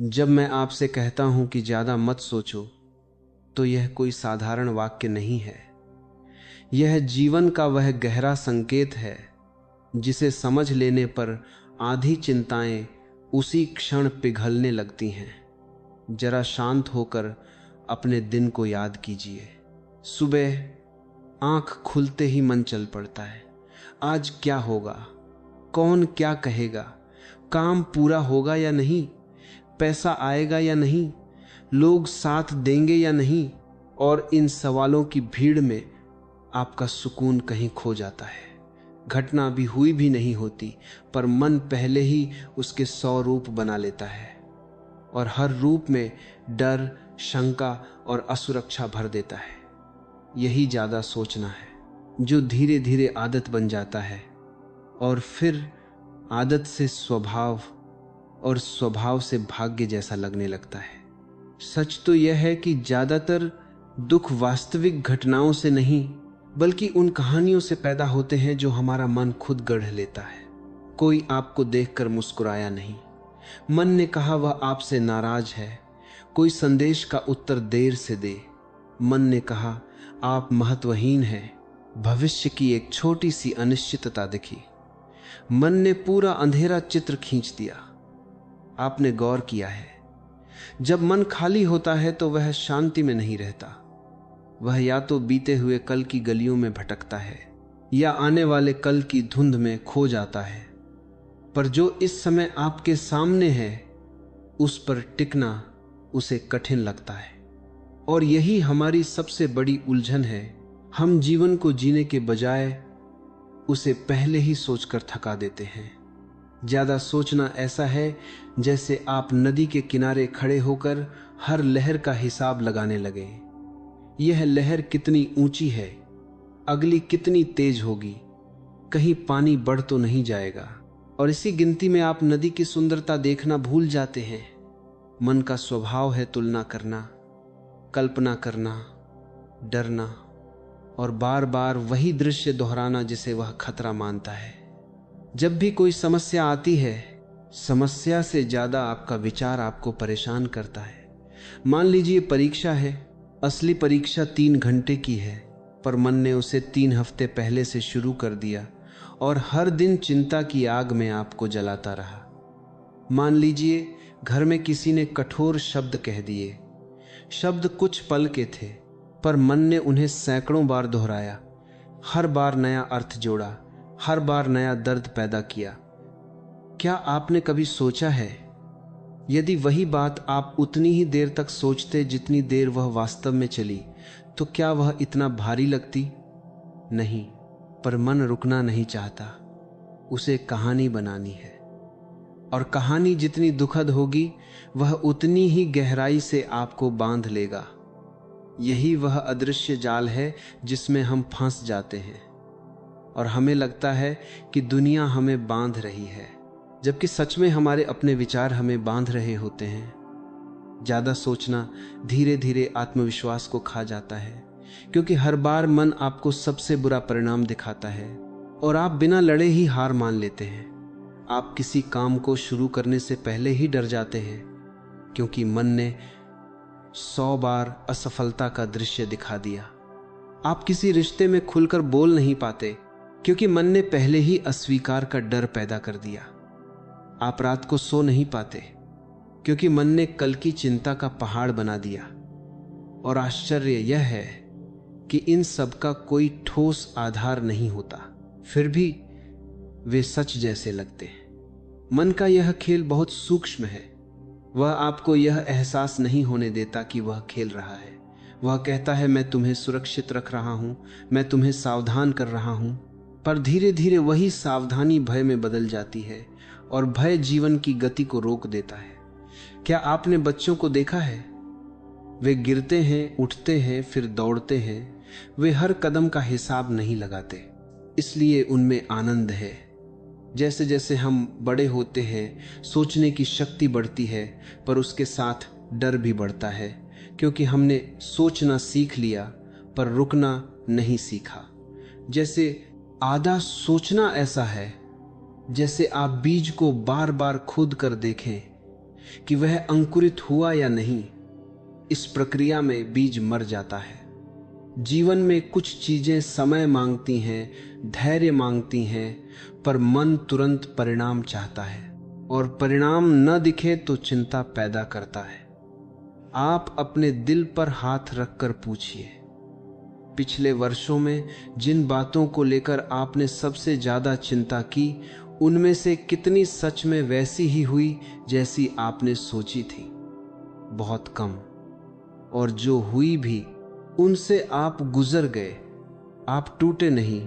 जब मैं आपसे कहता हूं कि ज्यादा मत सोचो, तो यह कोई साधारण वाक्य नहीं है। यह जीवन का वह गहरा संकेत है जिसे समझ लेने पर आधी चिंताएं उसी क्षण पिघलने लगती हैं। जरा शांत होकर अपने दिन को याद कीजिए। सुबह आंख खुलते ही मन चल पड़ता है। आज क्या होगा, कौन क्या कहेगा, काम पूरा होगा या नहीं, पैसा आएगा या नहीं, लोग साथ देंगे या नहीं। और इन सवालों की भीड़ में आपका सुकून कहीं खो जाता है। घटना भी हुई भी नहीं होती, पर मन पहले ही उसके 100 रूप बना लेता है और हर रूप में डर, शंका और असुरक्षा भर देता है। यही ज्यादा सोचना है, जो धीरे धीरे आदत बन जाता है और फिर आदत से स्वभाव और स्वभाव से भाग्य जैसा लगने लगता है। सच तो यह है कि ज्यादातर दुख वास्तविक घटनाओं से नहीं, बल्कि उन कहानियों से पैदा होते हैं जो हमारा मन खुद गढ़ लेता है। कोई आपको देखकर मुस्कुराया नहीं, मन ने कहा वह आपसे नाराज है। कोई संदेश का उत्तर देर से दे, मन ने कहा आप महत्वहीन हैं। भविष्य की एक छोटी सी अनिश्चितता दिखी, मन ने पूरा अंधेरा चित्र खींच दिया। आपने गौर किया है, जब मन खाली होता है तो वह शांति में नहीं रहता। वह या तो बीते हुए कल की गलियों में भटकता है या आने वाले कल की धुंध में खो जाता है। पर जो इस समय आपके सामने है, उस पर टिकना उसे कठिन लगता है। और यही हमारी सबसे बड़ी उलझन है। हम जीवन को जीने के बजाय उसे पहले ही सोचकर थका देते हैं। ज्यादा सोचना ऐसा है जैसे आप नदी के किनारे खड़े होकर हर लहर का हिसाब लगाने लगे। यह लहर कितनी ऊंची है, अगली कितनी तेज होगी, कहीं पानी बढ़ तो नहीं जाएगा। और इसी गिनती में आप नदी की सुंदरता देखना भूल जाते हैं। मन का स्वभाव है तुलना करना, कल्पना करना, डरना और बार बार वही दृश्य दोहराना जिसे वह खतरा मानता है। जब भी कोई समस्या आती है, समस्या से ज्यादा आपका विचार आपको परेशान करता है। मान लीजिए परीक्षा है। असली परीक्षा 3 घंटे की है, पर मन ने उसे 3 हफ्ते पहले से शुरू कर दिया और हर दिन चिंता की आग में आपको जलाता रहा। मान लीजिए घर में किसी ने कठोर शब्द कह दिए। शब्द कुछ पल के थे, पर मन ने उन्हें सैकड़ों बार दोहराया, हर बार नया अर्थ जोड़ा, हर बार नया दर्द पैदा किया। क्या आपने कभी सोचा है, यदि वही बात आप उतनी ही देर तक सोचते जितनी देर वह वास्तव में चली, तो क्या वह इतना भारी लगती? नहीं, पर मन रुकना नहीं चाहता। उसे कहानी बनानी है, और कहानी जितनी दुखद होगी, वह उतनी ही गहराई से आपको बांध लेगा। यही वह अदृश्य जाल है जिसमें हम फंस जाते हैं और हमें लगता है कि दुनिया हमें बांध रही है, जबकि सच में हमारे अपने विचार हमें बांध रहे होते हैं। ज्यादा सोचना धीरे धीरे आत्मविश्वास को खा जाता है, क्योंकि हर बार मन आपको सबसे बुरा परिणाम दिखाता है और आप बिना लड़े ही हार मान लेते हैं। आप किसी काम को शुरू करने से पहले ही डर जाते हैं, क्योंकि मन ने 100 बार असफलता का दृश्य दिखा दिया। आप किसी रिश्ते में खुलकर बोल नहीं पाते, क्योंकि मन ने पहले ही अस्वीकार का डर पैदा कर दिया। आप रात को सो नहीं पाते, क्योंकि मन ने कल की चिंता का पहाड़ बना दिया। और आश्चर्य यह है कि इन सब का कोई ठोस आधार नहीं होता, फिर भी वे सच जैसे लगते हैं। मन का यह खेल बहुत सूक्ष्म है। वह आपको यह एहसास नहीं होने देता कि वह खेल रहा है। वह कहता है मैं तुम्हें सुरक्षित रख रहा हूं, मैं तुम्हें सावधान कर रहा हूं, पर धीरे धीरे वही सावधानी भय में बदल जाती है और भय जीवन की गति को रोक देता है। क्या आपने बच्चों को देखा है? वे गिरते हैं, उठते हैं, फिर दौड़ते हैं। वे हर कदम का हिसाब नहीं लगाते, इसलिए उनमें आनंद है। जैसे जैसे हम बड़े होते हैं, सोचने की शक्ति बढ़ती है, पर उसके साथ डर भी बढ़ता है, क्योंकि हमने सोचना सीख लिया पर रुकना नहीं सीखा। जैसे आधा सोचना ऐसा है जैसे आप बीज को बार बार खोद कर देखें, कि वह अंकुरित हुआ या नहीं। इस प्रक्रिया में बीज मर जाता है। जीवन में कुछ चीजें समय मांगती हैं, धैर्य मांगती हैं, पर मन तुरंत परिणाम चाहता है, और परिणाम न दिखे तो चिंता पैदा करता है। आप अपने दिल पर हाथ रखकर पूछिए, पिछले वर्षों में जिन बातों को लेकर आपने सबसे ज्यादा चिंता की, उनमें से कितनी सच में वैसी ही हुई जैसी आपने सोची थी? बहुत कम। और जो हुई भी, उनसे आप गुजर गए। आप टूटे नहीं,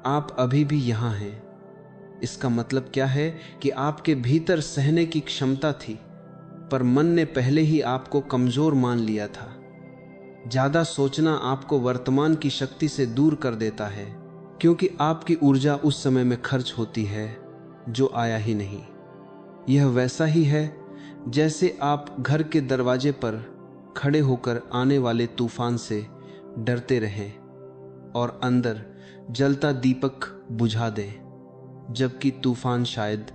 आप अभी भी यहां हैं। इसका मतलब क्या है कि आपके भीतर सहने की क्षमता थी, पर मन ने पहले ही आपको कमजोर मान लिया था। ज्यादा सोचना आपको वर्तमान की शक्ति से दूर कर देता है, क्योंकि आपकी ऊर्जा उस समय में खर्च होती है जो आया ही नहीं। यह वैसा ही है जैसे आप घर के दरवाजे पर खड़े होकर आने वाले तूफान से डरते रहें और अंदर जलता दीपक बुझा दें, जबकि तूफान शायद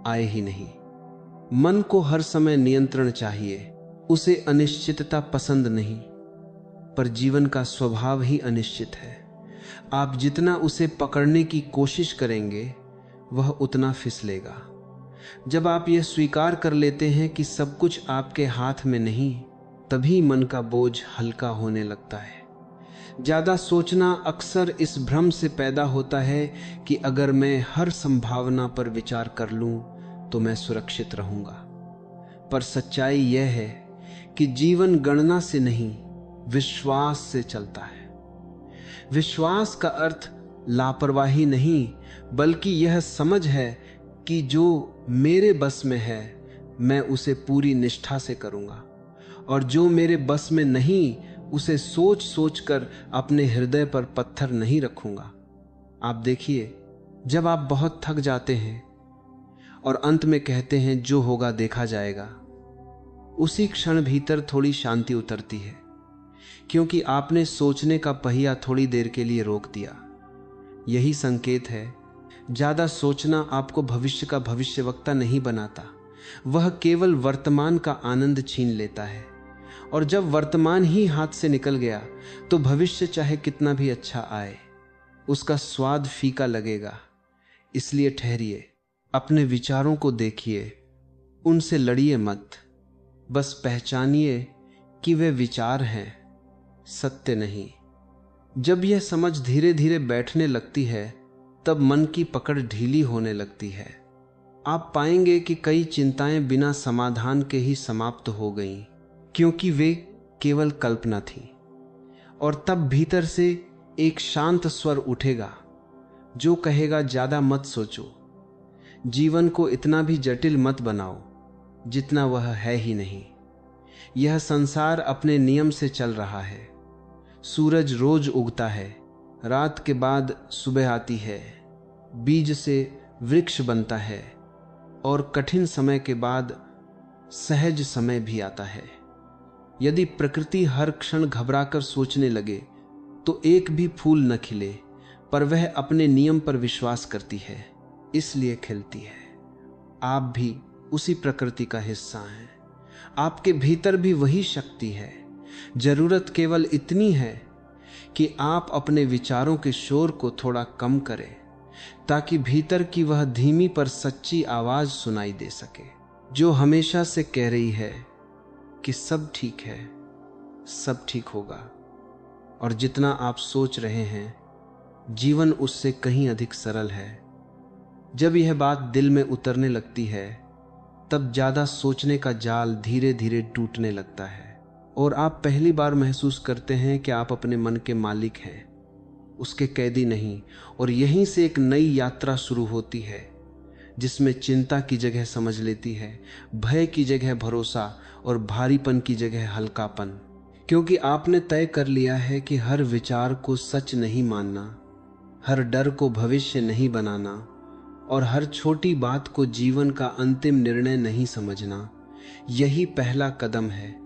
आए ही नहीं। मन को हर समय नियंत्रण चाहिए, उसे अनिश्चितता पसंद नहीं। पर जीवन का स्वभाव ही अनिश्चित है। आप जितना उसे पकड़ने की कोशिश करेंगे, वह उतना फिसलेगा। जब आप यह स्वीकार कर लेते हैं कि सब कुछ आपके हाथ में नहीं, तभी मन का बोझ हल्का होने लगता है। ज्यादा सोचना अक्सर इस भ्रम से पैदा होता है कि अगर मैं हर संभावना पर विचार कर लूं तो मैं सुरक्षित रहूंगा। पर सच्चाई यह है कि जीवन गणना से नहीं, विश्वास से चलता है। विश्वास का अर्थ लापरवाही नहीं, बल्कि यह समझ है कि जो मेरे बस में है मैं उसे पूरी निष्ठा से करूंगा, और जो मेरे बस में नहीं उसे सोच सोच कर अपने हृदय पर पत्थर नहीं रखूंगा। आप देखिए, जब आप बहुत थक जाते हैं और अंत में कहते हैं जो होगा देखा जाएगा, उसी क्षण भीतर थोड़ी शांति उतरती है, क्योंकि आपने सोचने का पहिया थोड़ी देर के लिए रोक दिया। यही संकेत है। ज्यादा सोचना आपको भविष्य का भविष्यवक्ता नहीं बनाता, वह केवल वर्तमान का आनंद छीन लेता है। और जब वर्तमान ही हाथ से निकल गया तो भविष्य चाहे कितना भी अच्छा आए, उसका स्वाद फीका लगेगा। इसलिए ठहरिए, अपने विचारों को देखिए, उनसे लड़िए मत। बस पहचानिए कि वे विचार हैं, सत्य नहीं। जब यह समझ धीरे धीरे बैठने लगती है, तब मन की पकड़ ढीली होने लगती है। आप पाएंगे कि कई चिंताएं बिना समाधान के ही समाप्त हो गईं, क्योंकि वे केवल कल्पना थी। और तब भीतर से एक शांत स्वर उठेगा जो कहेगा, ज्यादा मत सोचो, जीवन को इतना भी जटिल मत बनाओ जितना वह है ही नहीं। यह संसार अपने नियम से चल रहा है। सूरज रोज उगता है, रात के बाद सुबह आती है, बीज से वृक्ष बनता है, और कठिन समय के बाद सहज समय भी आता है। यदि प्रकृति हर क्षण घबराकर सोचने लगे तो एक भी फूल न खिले, पर वह अपने नियम पर विश्वास करती है, इसलिए खिलती है। आप भी उसी प्रकृति का हिस्सा हैं। आपके भीतर भी वही शक्ति है। जरूरत केवल इतनी है कि आप अपने विचारों के शोर को थोड़ा कम करें, ताकि भीतर की वह धीमी पर सच्ची आवाज सुनाई दे सके, जो हमेशा से कह रही है कि सब ठीक है, सब ठीक होगा। और जितना आप सोच रहे हैं, जीवन उससे कहीं अधिक सरल है। जब यह बात दिल में उतरने लगती है, तब ज्यादा सोचने का जाल धीरे धीरे टूटने लगता है, और आप पहली बार महसूस करते हैं कि आप अपने मन के मालिक हैं, उसके कैदी नहीं। और यहीं से एक नई यात्रा शुरू होती है, जिसमें चिंता की जगह समझ लेती है, भय की जगह भरोसा, और भारीपन की जगह हल्कापन। क्योंकि आपने तय कर लिया है कि हर विचार को सच नहीं मानना, हर डर को भविष्य नहीं बनाना, और हर छोटी बात को जीवन का अंतिम निर्णय नहीं समझना। यही पहला कदम है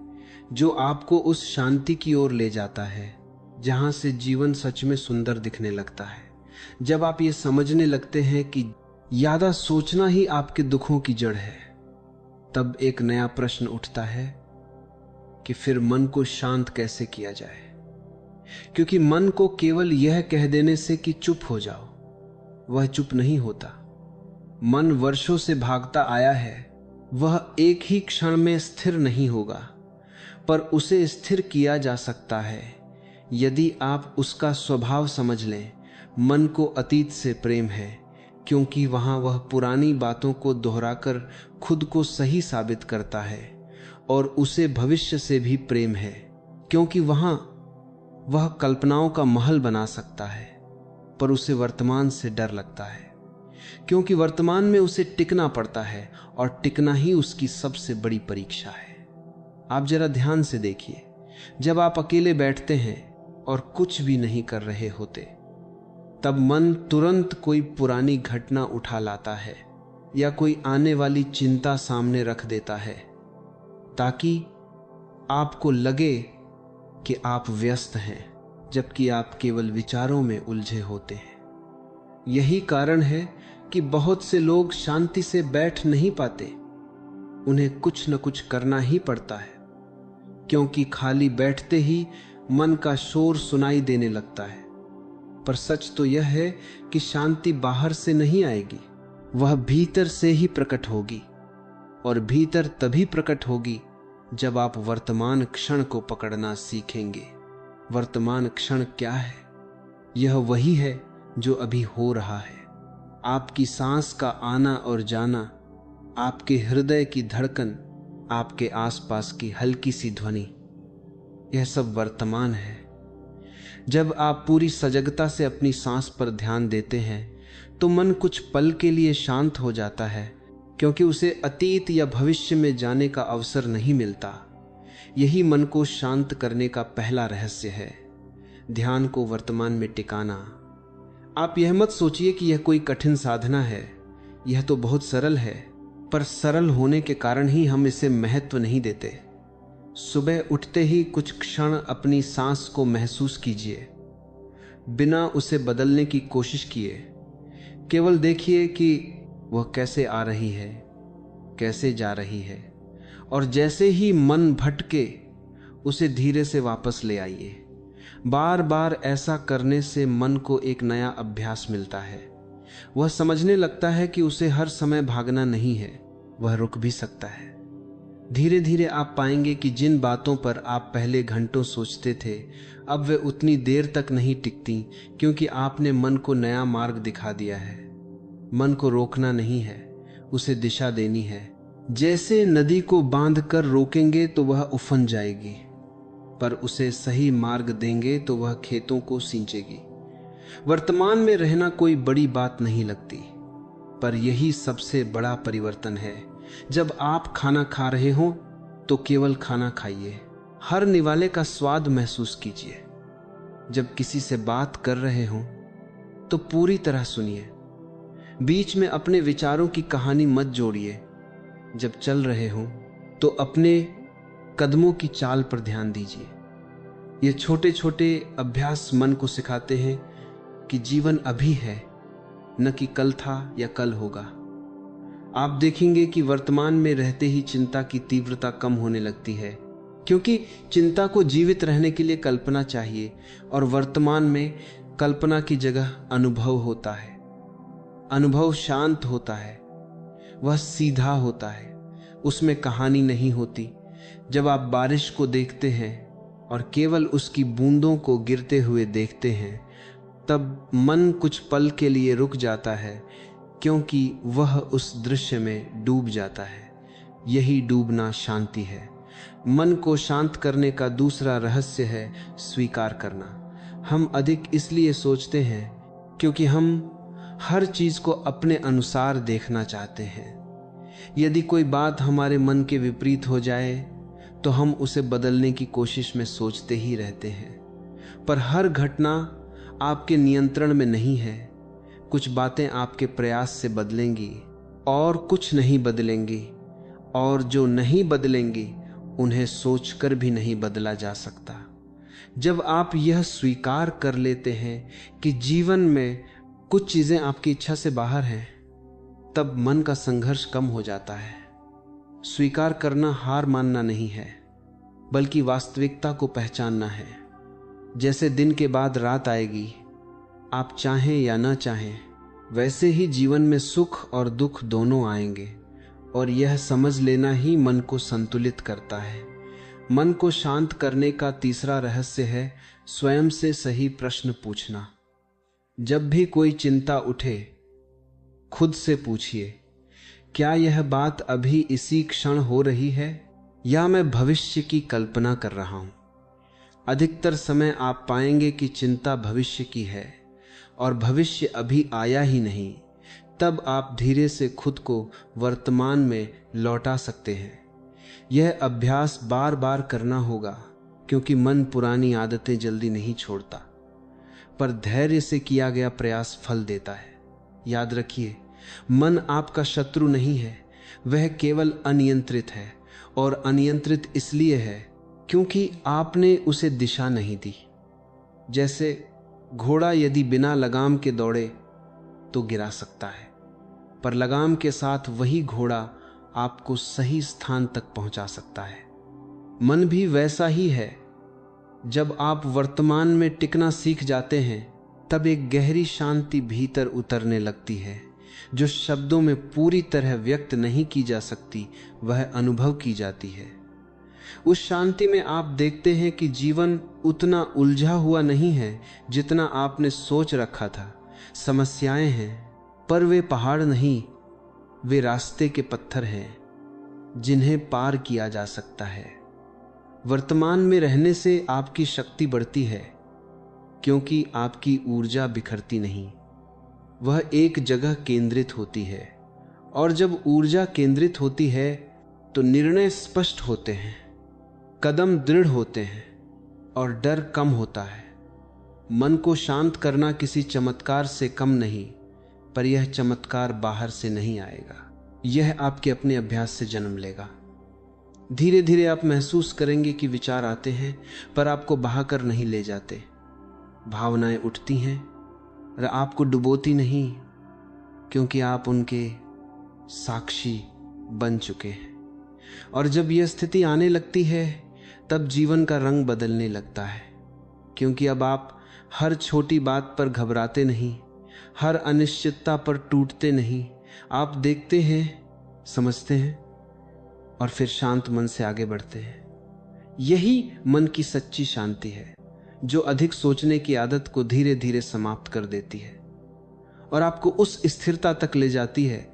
जो आपको उस शांति की ओर ले जाता है जहां से जीवन सच में सुंदर दिखने लगता है। जब आप ये समझने लगते हैं कि ज्यादा सोचना ही आपके दुखों की जड़ है, तब एक नया प्रश्न उठता है कि फिर मन को शांत कैसे किया जाए। क्योंकि मन को केवल यह कह देने से कि चुप हो जाओ, वह चुप नहीं होता। मन वर्षों से भागता आया है, वह एक ही क्षण में स्थिर नहीं होगा, पर उसे स्थिर किया जा सकता है यदि आप उसका स्वभाव समझ लें। मन को अतीत से प्रेम है, क्योंकि वहां वह पुरानी बातों को दोहराकर खुद को सही साबित करता है, और उसे भविष्य से भी प्रेम है, क्योंकि वहां वह कल्पनाओं का महल बना सकता है। पर उसे वर्तमान से डर लगता है, क्योंकि वर्तमान में उसे टिकना पड़ता है, और टिकना ही उसकी सबसे बड़ी परीक्षा है। आप जरा ध्यान से देखिए, जब आप अकेले बैठते हैं और कुछ भी नहीं कर रहे होते, तब मन तुरंत कोई पुरानी घटना उठा लाता है या कोई आने वाली चिंता सामने रख देता है, ताकि आपको लगे कि आप व्यस्त हैं, जबकि आप केवल विचारों में उलझे होते हैं। यही कारण है कि बहुत से लोग शांति से बैठ नहीं पाते। उन्हें कुछ न कुछ करना ही पड़ता है, क्योंकि खाली बैठते ही मन का शोर सुनाई देने लगता है। पर सच तो यह है कि शांति बाहर से नहीं आएगी, वह भीतर से ही प्रकट होगी, और भीतर तभी प्रकट होगी जब आप वर्तमान क्षण को पकड़ना सीखेंगे। वर्तमान क्षण क्या है? यह वही है जो अभी हो रहा है। आपकी सांस का आना और जाना, आपके हृदय की धड़कन, आपके आसपास की हल्की सी ध्वनि, यह सब वर्तमान है। जब आप पूरी सजगता से अपनी सांस पर ध्यान देते हैं तो मन कुछ पल के लिए शांत हो जाता है, क्योंकि उसे अतीत या भविष्य में जाने का अवसर नहीं मिलता। यही मन को शांत करने का पहला रहस्य है, ध्यान को वर्तमान में टिकाना। आप यह मत सोचिए कि यह कोई कठिन साधना है, यह तो बहुत सरल है, पर सरल होने के कारण ही हम इसे महत्व नहीं देते। सुबह उठते ही कुछ क्षण अपनी सांस को महसूस कीजिए, बिना उसे बदलने की कोशिश किए। केवल देखिए कि वह कैसे आ रही है, कैसे जा रही है, और जैसे ही मन भटके उसे धीरे से वापस ले आइए। बार बार ऐसा करने से मन को एक नया अभ्यास मिलता है। वह समझने लगता है कि उसे हर समय भागना नहीं है, वह रुक भी सकता है। धीरे धीरे आप पाएंगे कि जिन बातों पर आप पहले घंटों सोचते थे, अब वे उतनी देर तक नहीं टिकती, क्योंकि आपने मन को नया मार्ग दिखा दिया है। मन को रोकना नहीं है, उसे दिशा देनी है। जैसे नदी को बांधकर रोकेंगे तो वह उफन जाएगी, पर उसे सही मार्ग देंगे तो वह खेतों को सींचेगी। वर्तमान में रहना कोई बड़ी बात नहीं लगती, पर यही सबसे बड़ा परिवर्तन है। जब आप खाना खा रहे हो तो केवल खाना खाइए, हर निवाले का स्वाद महसूस कीजिए। जब किसी से बात कर रहे हो तो पूरी तरह सुनिए, बीच में अपने विचारों की कहानी मत जोड़िए। जब चल रहे हो तो अपने कदमों की चाल पर ध्यान दीजिए। ये छोटे छोटे अभ्यास मन को सिखाते हैं कि जीवन अभी है, न कि कल था या कल होगा। आप देखेंगे कि वर्तमान में रहते ही चिंता की तीव्रता कम होने लगती है, क्योंकि चिंता को जीवित रहने के लिए कल्पना चाहिए, और वर्तमान में कल्पना की जगह अनुभव होता है। अनुभव शांत होता है, वह सीधा होता है, उसमें कहानी नहीं होती। जब आप बारिश को देखते हैं और केवल उसकी बूंदों को गिरते हुए देखते हैं, तब मन कुछ पल के लिए रुक जाता है, क्योंकि वह उस दृश्य में डूब जाता है। यही डूबना शांति है। मन को शांत करने का दूसरा रहस्य है स्वीकार करना। हम अधिक इसलिए सोचते हैं क्योंकि हम हर चीज को अपने अनुसार देखना चाहते हैं। यदि कोई बात हमारे मन के विपरीत हो जाए तो हम उसे बदलने की कोशिश में सोचते ही रहते हैं, पर हर घटना आपके नियंत्रण में नहीं है। कुछ बातें आपके प्रयास से बदलेंगी और कुछ नहीं बदलेंगी, और जो नहीं बदलेंगी उन्हें सोचकर भी नहीं बदला जा सकता। जब आप यह स्वीकार कर लेते हैं कि जीवन में कुछ चीजें आपकी इच्छा से बाहर हैं, तब मन का संघर्ष कम हो जाता है। स्वीकार करना हार मानना नहीं है, बल्कि वास्तविकता को पहचानना है। जैसे दिन के बाद रात आएगी, आप चाहें या न चाहें, वैसे ही जीवन में सुख और दुख दोनों आएंगे, और यह समझ लेना ही मन को संतुलित करता है। मन को शांत करने का तीसरा रहस्य है स्वयं से सही प्रश्न पूछना। जब भी कोई चिंता उठे, खुद से पूछिए, क्या यह बात अभी इसी क्षण हो रही है या मैं भविष्य की कल्पना कर रहा हूं? अधिकतर समय आप पाएंगे कि चिंता भविष्य की है और भविष्य अभी आया ही नहीं। तब आप धीरे से खुद को वर्तमान में लौटा सकते हैं। यह अभ्यास बार बार करना होगा, क्योंकि मन पुरानी आदतें जल्दी नहीं छोड़ता, पर धैर्य से किया गया प्रयास फल देता है। याद रखिए, मन आपका शत्रु नहीं है, वह केवल अनियंत्रित है, और अनियंत्रित इसलिए है क्योंकि आपने उसे दिशा नहीं दी। जैसे घोड़ा यदि बिना लगाम के दौड़े तो गिरा सकता है, पर लगाम के साथ वही घोड़ा आपको सही स्थान तक पहुंचा सकता है। मन भी वैसा ही है। जब आप वर्तमान में टिकना सीख जाते हैं, तब एक गहरी शांति भीतर उतरने लगती है, जो शब्दों में पूरी तरह व्यक्त नहीं की जा सकती, वह अनुभव की जाती है। उस शांति में आप देखते हैं कि जीवन उतना उलझा हुआ नहीं है जितना आपने सोच रखा था। समस्याएं हैं, पर वे पहाड़ नहीं, वे रास्ते के पत्थर हैं जिन्हें पार किया जा सकता है। वर्तमान में रहने से आपकी शक्ति बढ़ती है, क्योंकि आपकी ऊर्जा बिखरती नहीं, वह एक जगह केंद्रित होती है। और जब ऊर्जा केंद्रित होती है तो निर्णय स्पष्ट होते हैं, कदम दृढ़ होते हैं और डर कम होता है। मन को शांत करना किसी चमत्कार से कम नहीं, पर यह चमत्कार बाहर से नहीं आएगा, यह आपके अपने अभ्यास से जन्म लेगा। धीरे धीरे आप महसूस करेंगे कि विचार आते हैं, पर आपको बहाकर नहीं ले जाते। भावनाएं उठती हैं और आपको डुबोती नहीं, क्योंकि आप उनके साक्षी बन चुके हैं। और जब यह स्थिति आने लगती है, तब जीवन का रंग बदलने लगता है, क्योंकि अब आप हर छोटी बात पर घबराते नहीं, हर अनिश्चितता पर टूटते नहीं। आप देखते हैं, समझते हैं और फिर शांत मन से आगे बढ़ते हैं। यही मन की सच्ची शांति है, जो अधिक सोचने की आदत को धीरे धीरे समाप्त कर देती है और आपको उस स्थिरता तक ले जाती है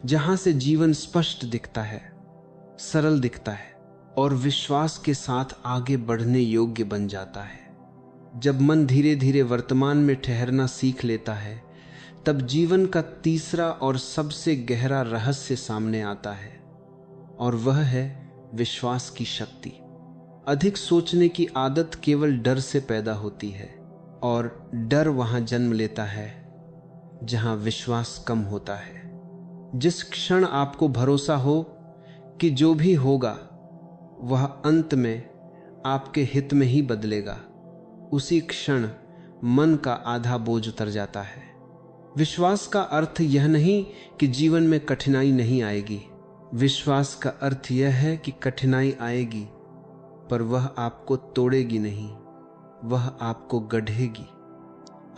जहां से जीवन स्पष्ट दिखता है, सरल दिखता है और विश्वास के साथ आगे बढ़ने योग्य बन जाता है। जब मन धीरे धीरे वर्तमान में ठहरना सीख लेता है, तब जीवन का तीसरा और सबसे गहरा रहस्य सामने आता है, और वह है विश्वास की शक्ति। अधिक सोचने की आदत केवल डर से पैदा होती है, और डर वहां जन्म लेता है जहां विश्वास कम होता है। जिस क्षण आपको भरोसा हो कि जो भी होगा वह अंत में आपके हित में ही बदलेगा, उसी क्षण मन का आधा बोझ उतर जाता है। विश्वास का अर्थ यह नहीं कि जीवन में कठिनाई नहीं आएगी। विश्वास का अर्थ यह है कि कठिनाई आएगी, पर वह आपको तोड़ेगी नहीं, वह आपको गढ़ेगी।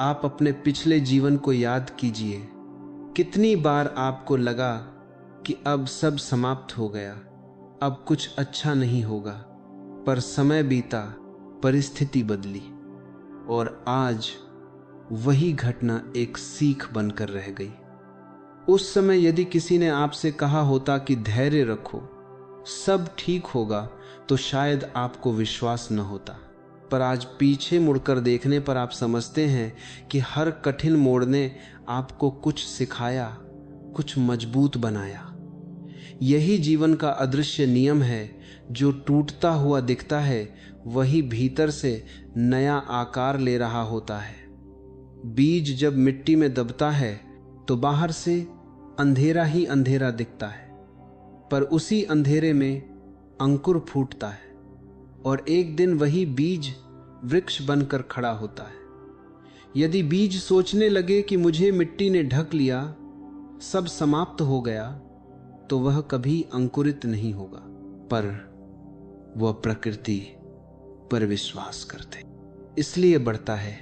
आप अपने पिछले जीवन को याद कीजिए। कितनी बार आपको लगा कि अब सब समाप्त हो गया, अब कुछ अच्छा नहीं होगा, पर समय बीता, परिस्थिति बदली, और आज वही घटना एक सीख बनकर रह गई। उस समय यदि किसी ने आपसे कहा होता कि धैर्य रखो, सब ठीक होगा, तो शायद आपको विश्वास न होता। पर आज पीछे मुड़कर देखने पर आप समझते हैं कि हर कठिन मोड़ ने आपको कुछ सिखाया, कुछ मजबूत बनाया। यही जीवन का अदृश्य नियम है। जो टूटता हुआ दिखता है, वही भीतर से नया आकार ले रहा होता है। बीज जब मिट्टी में दबता है तो बाहर से अंधेरा ही अंधेरा दिखता है, पर उसी अंधेरे में अंकुर फूटता है और एक दिन वही बीज वृक्ष बनकर खड़ा होता है। यदि बीज सोचने लगे कि मुझे मिट्टी ने ढक लिया, सब समाप्त हो गया, तो वह कभी अंकुरित नहीं होगा, पर वह प्रकृति पर विश्वास करते इसलिए बढ़ता है।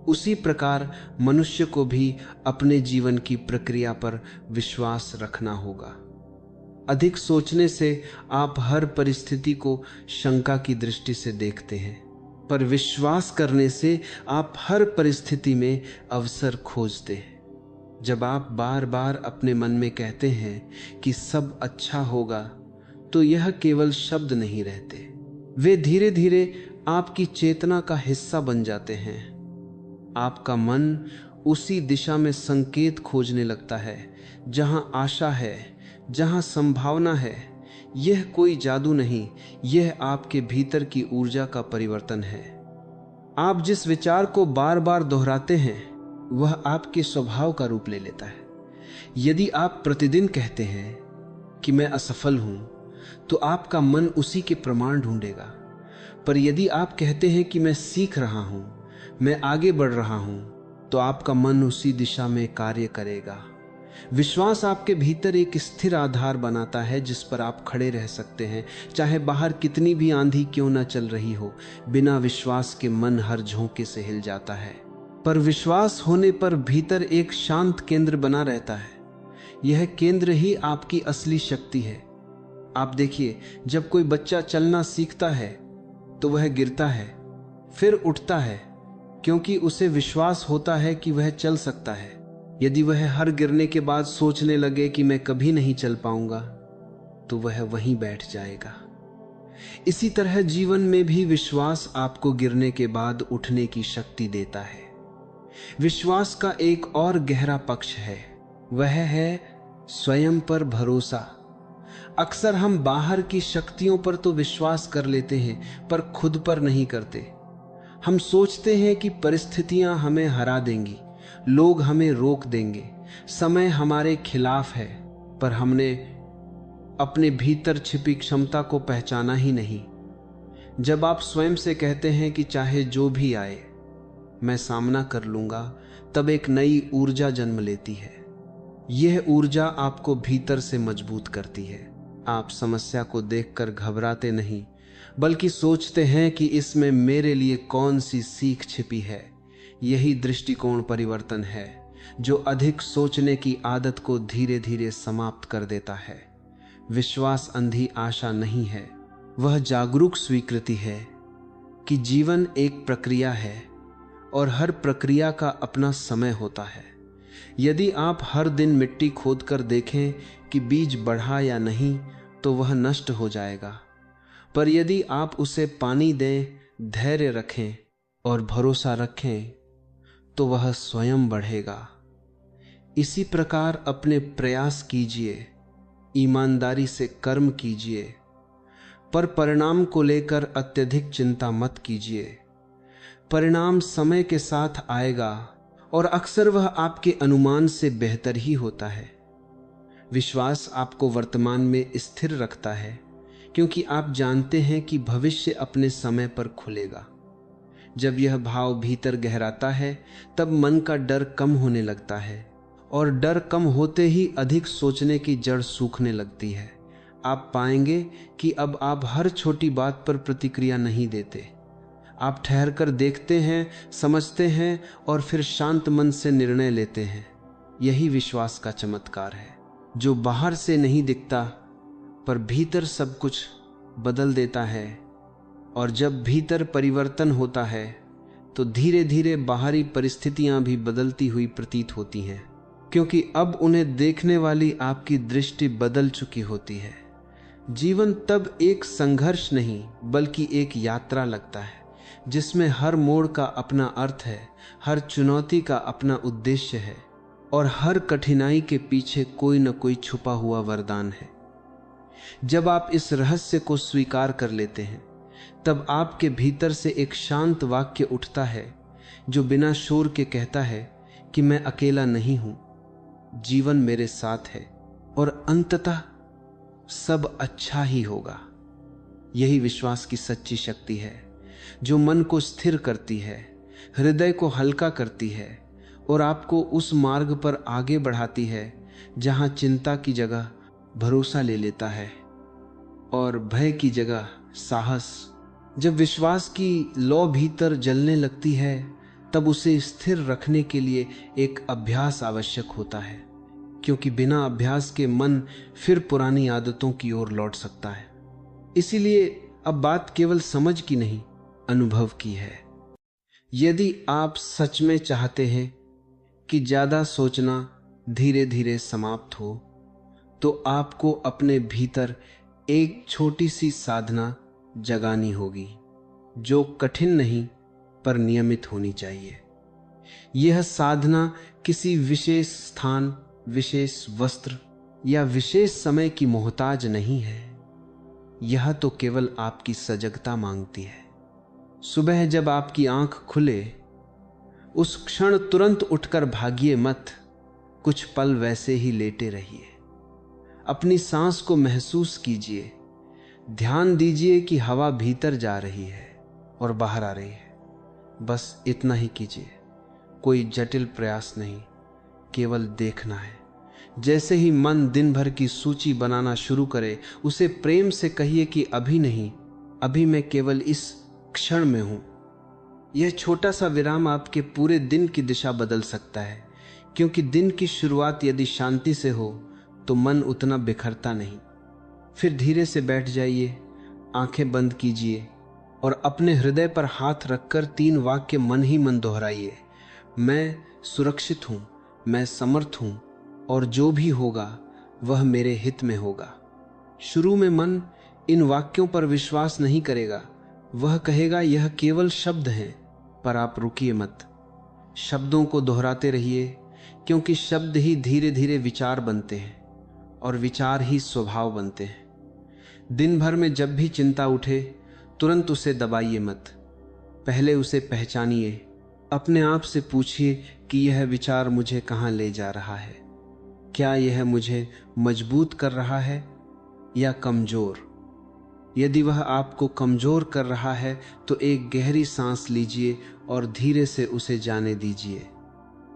उसी प्रकार मनुष्य को भी अपने जीवन की प्रक्रिया पर विश्वास रखना होगा। अधिक सोचने से आप हर परिस्थिति को शंका की दृष्टि से देखते हैं, पर विश्वास करने से आप हर परिस्थिति में अवसर खोजते हैं। जब आप बार बार अपने मन में कहते हैं कि सब अच्छा होगा, तो यह केवल शब्द नहीं रहते, वे धीरे धीरे आपकी चेतना का हिस्सा बन जाते हैं। आपका मन उसी दिशा में संकेत खोजने लगता है जहां आशा है, जहां संभावना है। यह कोई जादू नहीं, यह आपके भीतर की ऊर्जा का परिवर्तन है। आप जिस विचार को बार बार दोहराते हैं वह आपके स्वभाव का रूप ले लेता है। यदि आप प्रतिदिन कहते हैं कि मैं असफल हूं, तो आपका मन उसी के प्रमाण ढूंढेगा। पर यदि आप कहते हैं कि मैं सीख रहा हूं, मैं आगे बढ़ रहा हूं, तो आपका मन उसी दिशा में कार्य करेगा। विश्वास आपके भीतर एक स्थिर आधार बनाता है जिस पर आप खड़े रह सकते हैं, चाहे बाहर कितनी भी आंधी क्यों न चल रही हो। बिना विश्वास के मन हर झोंके से हिल जाता है, पर विश्वास होने पर भीतर एक शांत केंद्र बना रहता है। यह केंद्र ही आपकी असली शक्ति है। आप देखिए, जब कोई बच्चा चलना सीखता है तो वह गिरता है, फिर उठता है, क्योंकि उसे विश्वास होता है कि वह चल सकता है। यदि वह हर गिरने के बाद सोचने लगे कि मैं कभी नहीं चल पाऊंगा, तो वह वहीं बैठ जाएगा। इसी तरह जीवन में भी विश्वास आपको गिरने के बाद उठने की शक्ति देता है। विश्वास का एक और गहरा पक्ष है, वह है स्वयं पर भरोसा। अक्सर हम बाहर की शक्तियों पर तो विश्वास कर लेते हैं, पर खुद पर नहीं करते। हम सोचते हैं कि परिस्थितियां हमें हरा देंगी, लोग हमें रोक देंगे, समय हमारे खिलाफ है, पर हमने अपने भीतर छिपी क्षमता को पहचाना ही नहीं। जब आप स्वयं से कहते हैं कि चाहे जो भी आए मैं सामना कर लूंगा, तब एक नई ऊर्जा जन्म लेती है। यह ऊर्जा आपको भीतर से मजबूत करती है। आप समस्या को देखकर घबराते नहीं, बल्कि सोचते हैं कि इसमें मेरे लिए कौन सी सीख छिपी है। यही दृष्टिकोण परिवर्तन है जो अधिक सोचने की आदत को धीरे धीरे समाप्त कर देता है। विश्वास अंधी आशा नहीं है, वह जागरूक स्वीकृति है कि जीवन एक प्रक्रिया है और हर प्रक्रिया का अपना समय होता है। यदि आप हर दिन मिट्टी खोदकर देखें कि बीज बढ़ा या नहीं, तो वह नष्ट हो जाएगा। पर यदि आप उसे पानी दें, धैर्य रखें और भरोसा रखें, तो वह स्वयं बढ़ेगा। इसी प्रकार अपने प्रयास कीजिए, ईमानदारी से कर्म कीजिए, पर परिणाम को लेकर अत्यधिक चिंता मत कीजिए। परिणाम समय के साथ आएगा और अक्सर वह आपके अनुमान से बेहतर ही होता है। विश्वास आपको वर्तमान में स्थिर रखता है, क्योंकि आप जानते हैं कि भविष्य अपने समय पर खुलेगा। जब यह भाव भीतर गहराता है, तब मन का डर कम होने लगता है, और डर कम होते ही अधिक सोचने की जड़ सूखने लगती है। आप पाएंगे कि अब आप हर छोटी बात पर प्रतिक्रिया नहीं देते। आप ठहर कर देखते हैं, समझते हैं और फिर शांत मन से निर्णय लेते हैं। यही विश्वास का चमत्कार है, जो बाहर से नहीं दिखता, पर भीतर सब कुछ बदल देता है। और जब भीतर परिवर्तन होता है, तो धीरे धीरे बाहरी परिस्थितियां भी बदलती हुई प्रतीत होती हैं, क्योंकि अब उन्हें देखने वाली आपकी दृष्टि बदल चुकी होती है। जीवन तब एक संघर्ष नहीं, बल्कि एक यात्रा लगता है, जिसमें हर मोड़ का अपना अर्थ है, हर चुनौती का अपना उद्देश्य है, और हर कठिनाई के पीछे कोई न कोई छुपा हुआ वरदान है। जब आप इस रहस्य को स्वीकार कर लेते हैं, तब आपके भीतर से एक शांत वाक्य उठता है, जो बिना शोर के कहता है कि मैं अकेला नहीं हूं, जीवन मेरे साथ है, और अंततः सब अच्छा ही होगा। यही विश्वास की सच्ची शक्ति है, जो मन को स्थिर करती है, हृदय को हल्का करती है, और आपको उस मार्ग पर आगे बढ़ाती है जहां चिंता की जगह भरोसा ले लेता है और भय की जगह साहस। जब विश्वास की लौ भीतर जलने लगती है तब उसे स्थिर रखने के लिए एक अभ्यास आवश्यक होता है, क्योंकि बिना अभ्यास के मन फिर पुरानी आदतों की ओर लौट सकता है। इसीलिए अब बात केवल समझ की नहीं, अनुभव की है। यदि आप सच में चाहते हैं कि ज्यादा सोचना धीरे धीरे समाप्त हो, तो आपको अपने भीतर एक छोटी सी साधना जगानी होगी, जो कठिन नहीं पर नियमित होनी चाहिए। यह साधना किसी विशेष स्थान, विशेष वस्त्र या विशेष समय की मोहताज नहीं है। यह तो केवल आपकी सजगता मांगती है। सुबह जब आपकी आंख खुले, उस क्षण तुरंत उठकर भागिए मत, कुछ पल वैसे ही लेटे रहिए। अपनी सांस को महसूस कीजिए, ध्यान दीजिए कि हवा भीतर जा रही है और बाहर आ रही है। बस इतना ही कीजिए, कोई जटिल प्रयास नहीं, केवल देखना है। जैसे ही मन दिन भर की सूची बनाना शुरू करे, उसे प्रेम से कहिए कि अभी नहीं, अभी मैं केवल इस क्षण में हूं। यह छोटा सा विराम आपके पूरे दिन की दिशा बदल सकता है, क्योंकि दिन की शुरुआत यदि शांति से हो तो मन उतना बिखरता नहीं। फिर धीरे से बैठ जाइए, आंखें बंद कीजिए और अपने हृदय पर हाथ रखकर 3 वाक्य मन ही मन दोहराइए। मैं सुरक्षित हूं, मैं समर्थ हूं और जो भी होगा वह मेरे हित में होगा। शुरू में मन इन वाक्यों पर विश्वास नहीं करेगा, वह कहेगा यह केवल शब्द हैं, पर आप रुकिए मत। शब्दों को दोहराते रहिए, क्योंकि शब्द ही धीरे धीरे विचार बनते हैं और विचार ही स्वभाव बनते हैं। दिन भर में जब भी चिंता उठे, तुरंत उसे दबाइए मत। पहले उसे पहचानिए। अपने आप से पूछिए कि यह विचार मुझे कहाँ ले जा रहा है। क्या यह मुझे मजबूत कर रहा है या कमजोर? यदि वह आपको कमजोर कर रहा है तो एक गहरी सांस लीजिए और धीरे से उसे जाने दीजिए।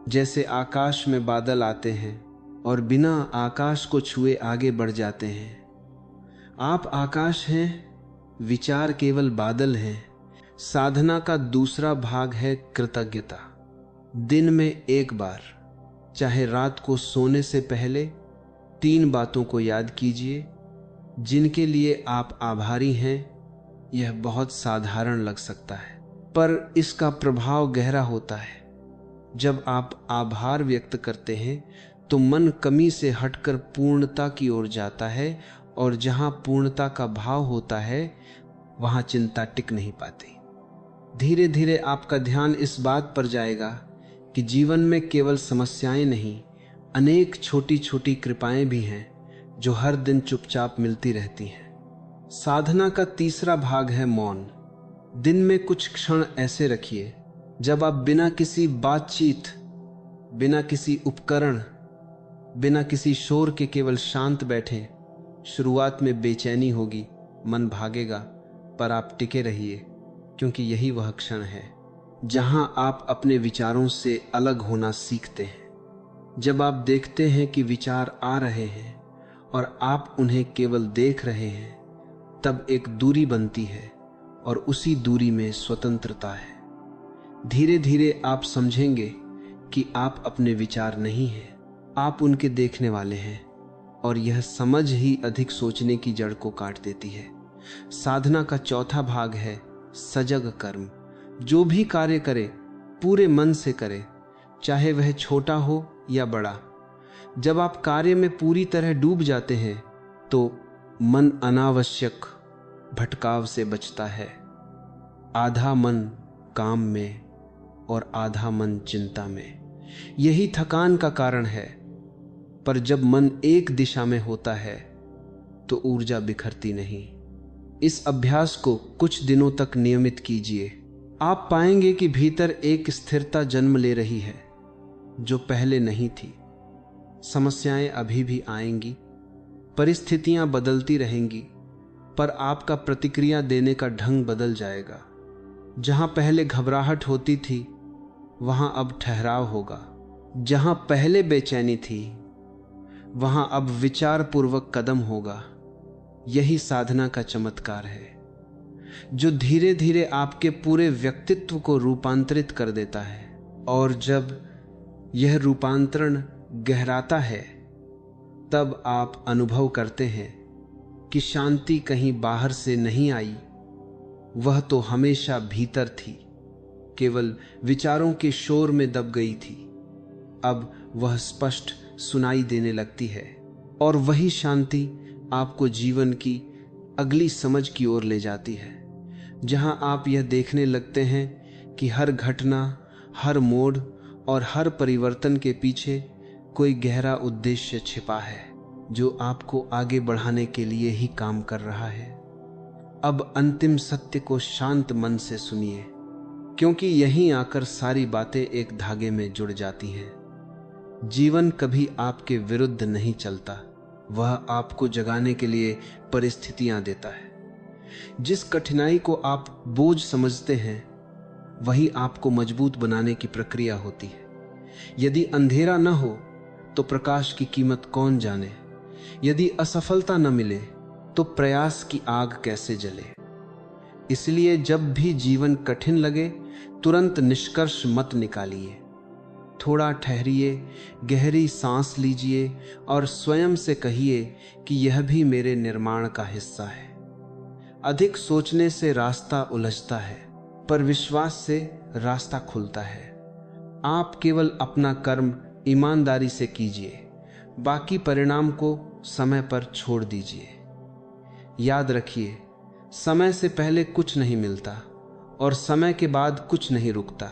जैसे आकाश में बादल आते हैं और बिना आकाश को छुए आगे बढ़ जाते हैं। आप आकाश हैं, विचार केवल बादल हैं। साधना का दूसरा भाग है कृतज्ञता। दिन में एक बार, चाहे रात को सोने से पहले, 3 बातों को याद कीजिए जिनके लिए आप आभारी हैं। यह बहुत साधारण लग सकता है, पर इसका प्रभाव गहरा होता है। जब आप आभार व्यक्त करते हैं तो मन कमी से हटकर पूर्णता की ओर जाता है, और जहां पूर्णता का भाव होता है वहां चिंता टिक नहीं पाती। धीरे धीरे आपका ध्यान इस बात पर जाएगा कि जीवन में केवल समस्याएं नहीं, अनेक छोटी छोटी कृपाएं भी हैं जो हर दिन चुपचाप मिलती रहती हैं। साधना का तीसरा भाग है मौन। दिन में कुछ क्षण ऐसे रखिए जब आप बिना किसी बातचीत, बिना किसी उपकरण, बिना किसी शोर के केवल शांत बैठें। शुरुआत में बेचैनी होगी, मन भागेगा, पर आप टिके रहिए, क्योंकि यही वह क्षण है जहां आप अपने विचारों से अलग होना सीखते हैं। जब आप देखते हैं कि विचार आ रहे हैं और आप उन्हें केवल देख रहे हैं, तब एक दूरी बनती है और उसी दूरी में स्वतंत्रता है। धीरे धीरे आप समझेंगे कि आप अपने विचार नहीं हैं, आप उनके देखने वाले हैं, और यह समझ ही अधिक सोचने की जड़ को काट देती है। साधना का चौथा भाग है सजग कर्म। जो भी कार्य करे पूरे मन से करे, चाहे वह छोटा हो या बड़ा। जब आप कार्य में पूरी तरह डूब जाते हैं तो मन अनावश्यक भटकाव से बचता है। आधा मन काम में और आधा मन चिंता में। यही थकान का कारण है, पर जब मन एक दिशा में होता है तो ऊर्जा बिखरती नहीं। इस अभ्यास को कुछ दिनों तक नियमित कीजिए। आप पाएंगे कि भीतर एक स्थिरता जन्म ले रही है जो पहले नहीं थी। समस्याएं अभी भी आएंगी, परिस्थितियां बदलती रहेंगी, पर आपका प्रतिक्रिया देने का ढंग बदल जाएगा। जहां पहले घबराहट होती थी वहां अब ठहराव होगा। जहां पहले बेचैनी थी वहां अब विचार पूर्वक कदम होगा। यही साधना का चमत्कार है, जो धीरे धीरे आपके पूरे व्यक्तित्व को रूपांतरित कर देता है। और जब यह रूपांतरण गहराता है, तब आप अनुभव करते हैं कि शांति कहीं बाहर से नहीं आई, वह तो हमेशा भीतर थी, केवल विचारों के शोर में दब गई थी। अब वह स्पष्ट सुनाई देने लगती है, और वही शांति आपको जीवन की अगली समझ की ओर ले जाती है, जहां आप यह देखने लगते हैं कि हर घटना, हर मोड़ और हर परिवर्तन के पीछे कोई गहरा उद्देश्य छिपा है, जो आपको आगे बढ़ाने के लिए ही काम कर रहा है। अब अंतिम सत्य को शांत मन से सुनिए, क्योंकि यहीं आकर सारी बातें एक धागे में जुड़ जाती हैं। जीवन कभी आपके विरुद्ध नहीं चलता, वह आपको जगाने के लिए परिस्थितियां देता है। जिस कठिनाई को आप बोझ समझते हैं, वही आपको मजबूत बनाने की प्रक्रिया होती है। यदि अंधेरा न हो तो प्रकाश की कीमत कौन जाने। यदि असफलता न मिले तो प्रयास की आग कैसे जले। इसलिए जब भी जीवन कठिन लगे, तुरंत निष्कर्ष मत निकालिए। थोड़ा ठहरिए, गहरी सांस लीजिए और स्वयं से कहिए कि यह भी मेरे निर्माण का हिस्सा है। अधिक सोचने से रास्ता उलझता है, पर विश्वास से रास्ता खुलता है। आप केवल अपना कर्म ईमानदारी से कीजिए, बाकी परिणाम को समय पर छोड़ दीजिए। याद रखिए, समय से पहले कुछ नहीं मिलता और समय के बाद कुछ नहीं रुकता।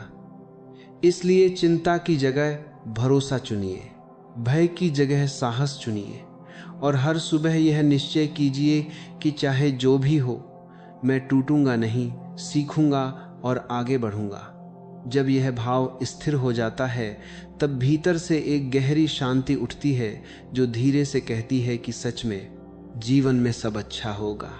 इसलिए चिंता की जगह भरोसा चुनिए, भय की जगह साहस चुनिए, और हर सुबह यह निश्चय कीजिए कि चाहे जो भी हो, मैं टूटूंगा नहीं, सीखूंगा और आगे बढ़ूंगा। जब यह भाव स्थिर हो जाता है, तब भीतर से एक गहरी शांति उठती है, जो धीरे से कहती है कि सच में जीवन में सब अच्छा होगा।